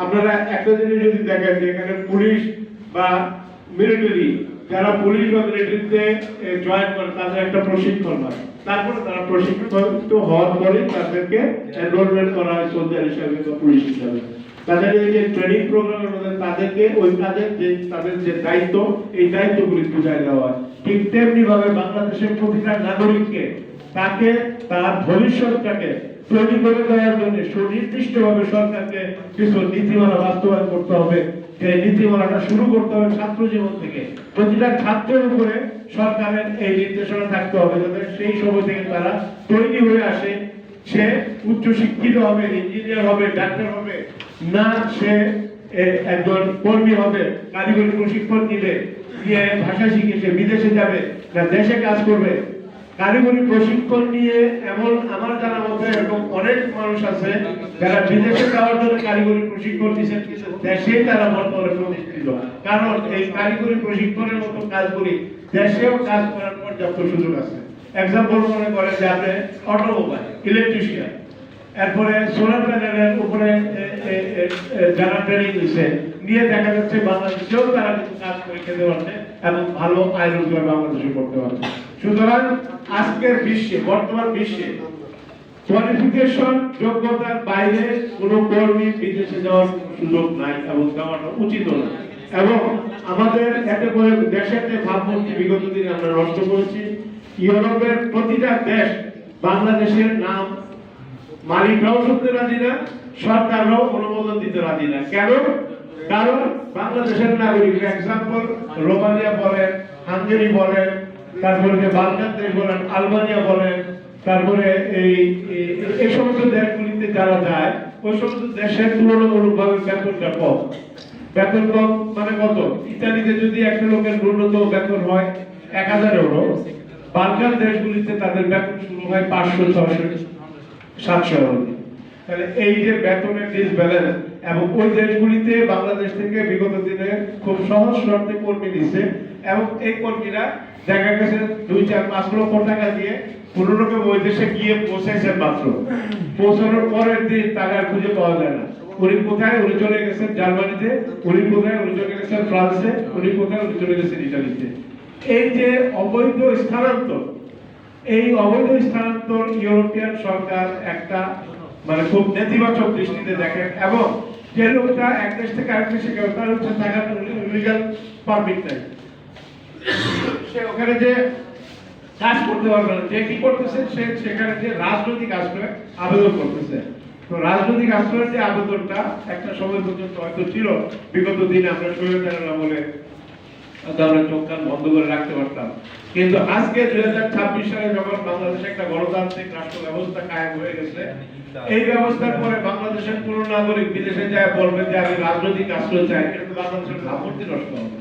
আপনারা একটা জিনিস যদি দেখেন যে এখানে পুলিশ বা মিলিটারি, যারা পুলিশ বা মিলিটারিতে জয়েন করে তাদের একটা প্রশিক্ষণ হয়, তারপরে তারা প্রশিক্ষিত হওয়ার পরে তাদেরকে এনরোলমেন্ট করা হয় সোলজার হিসাবে বা পুলিশ হিসাবে। তাদের এই যে ট্রেনিং প্রোগ্রামের মধ্যে তাদেরকে ওই কাজের যে তাদের যে দায়িত্ব, এই দায়িত্বগুলি বুঝাই দেওয়া হয়। ঠিক তেমনি ভাবে বাংলাদেশের প্রতিটা নাগরিককে তাকে তার ভবিষ্যৎটাকে তৈরি করে দেওয়ার জন্য সুনির্দিষ্টভাবে সরকারকে কিছু নীতিমালা বাস্তবায়ন করতে হবে। সেই নীতিমালাটা শুরু করতে হবে ছাত্র জীবন থেকে। প্রতিটা ছাত্রের উপরে সরকারের এই নির্দেশনা থাকতে হবে যাতে সেই সময় থেকে তারা তৈরি হয়ে আসে। সে উচ্চ শিক্ষিত হবে, ইঞ্জিনিয়ার হবে, ডাক্তার হবে না, সে একজন কর্মী হবে, কারিগরি প্রশিক্ষণ নিবে, গিয়ে ভাষা শিখে সে বিদেশে যাবে না দেশে কাজ করবে। কারিগরি প্রশিক্ষণ নিয়ে এমন আমার জানা মতে এরকম অনেক মানুষ আছে যারা বিদেশে যাওয়ার জন্য কারিগরি প্রশিক্ষণ নিয়েছেন, দেশেই তারা বর্তমানে প্রতিষ্ঠিত। কারণ এই কারিগরি প্রশিক্ষণের মতো কাজগুলি দেশেও কাজ করার পর্যাপ্ত সুযোগ আছে। এক্সাম্পল মনে করেন যে আপনি অটোমোবাইল, ইলেকট্রিশিয়ান, এরপরে সোলার প্যানেলের উপরে যারা ট্রেনিং নিচ্ছে নিয়ে দেখা যাচ্ছে বাংলাদেশেও তারা কিন্তু কাজ করে খেতে পারছে এবং ভালো আয় রোজগার বাংলাদেশে করতে পারছে। সুতরাং আজকের বিশ্বে, বর্তমান বিশ্বে কোয়ালিফিকেশন যোগ্যতার বাইরে কোনো কর্মী বিদেশে যাওয়ার সুযোগ নাই এবং যাওয়াটা উচিত না। এবং আমাদের এতে করে দেশের যে ভাবমূর্তি বিগত দিনে আমরা নষ্ট করেছি। ইউরোপের প্রতিটা দেশ বাংলাদেশের নাম মালিকরাও শুনতে রাজি না, সরকাররাও অনুমোদন দিতে রাজি না। কেন? কারণ বাংলাদেশের নাগরিক, এক্সাম্পল রোমানিয়া বলেন, হাঙ্গেরি বলেন, তারপরে যে বালকান দেশ বলেন, আলবানিয়া বলেন, তারপরে এই সমস্ত দেশগুলিতে যারা যায় ওই সমস্ত দেশের তুলনামূলকভাবে বেতনটা কম। বেতন কম মানে কত? ইতালিতে যদি একটা লোকের ন্যূনতম বেতন হয় 1000 ইউরো, বালকান দেশগুলিতে তাদের বেতন শুরু হয় 500, 600, 700 ইউরো। তাহলে এই যে বেতনের ডিসব্যালেন্স, এবং ওই দেশগুলিতে বাংলাদেশ থেকে বিগত দিনে খুব সহজ শর্তে কর্মী দিচ্ছে এবং এই কর্মীরা দেখা গেছে 2, 4, 5 লক্ষ টাকা দিয়ে কোনোরকম ওই দেশে গিয়ে পৌঁছাইছেন, মাত্র পৌঁছানোর পরের দিন টাকা খুঁজে পাওয়া যায় না। উনি কোথায়? উনি চলে গেছেন জার্মানিতে, উনি কোথায়? উনি চলে গেছেন ফ্রান্সে, উনি কোথায়? উনি চলে গেছেন ইটালিতে। এই যে অবৈধ স্থানান্তর, এই অবৈধ স্থানান্তর ইউরোপিয়ান সরকার একটা মানে খুব নেতিবাচক দৃষ্টিতে দেখেন। এবং যে লোকটা এক দেশ থেকে আরেক দেশে গেল তার হচ্ছে টাকা লিগ্যাল পারমিট নাই, সে ওখানে যে কাজ করতে পারবে না। যে কি করতেছে, সে সেখানে যে রাজনৈতিক আশ্রয় আবেদন করতেছে। তো রাজনৈতিক আশ্রয়ের যে আবেদনটা একটা সময় পর্যন্ত হয়তো ছিল, বিগত দিনে আমরা স্বৈরাচারের আমলে আমরা চোখ কান বন্ধ করে রাখতে পারতাম। কিন্তু আজকে 2026 সালে যখন বাংলাদেশে একটা গণতান্ত্রিক রাষ্ট্র ব্যবস্থা কায়েম হয়ে গেছে, এই ব্যবস্থার পরে বাংলাদেশের কোন নাগরিক বিদেশে যায় বলবে যে আমি রাজনৈতিক আশ্রয় চাই, এটা তো বাংলাদেশের ভাবমূর্তি নষ্ট হবে।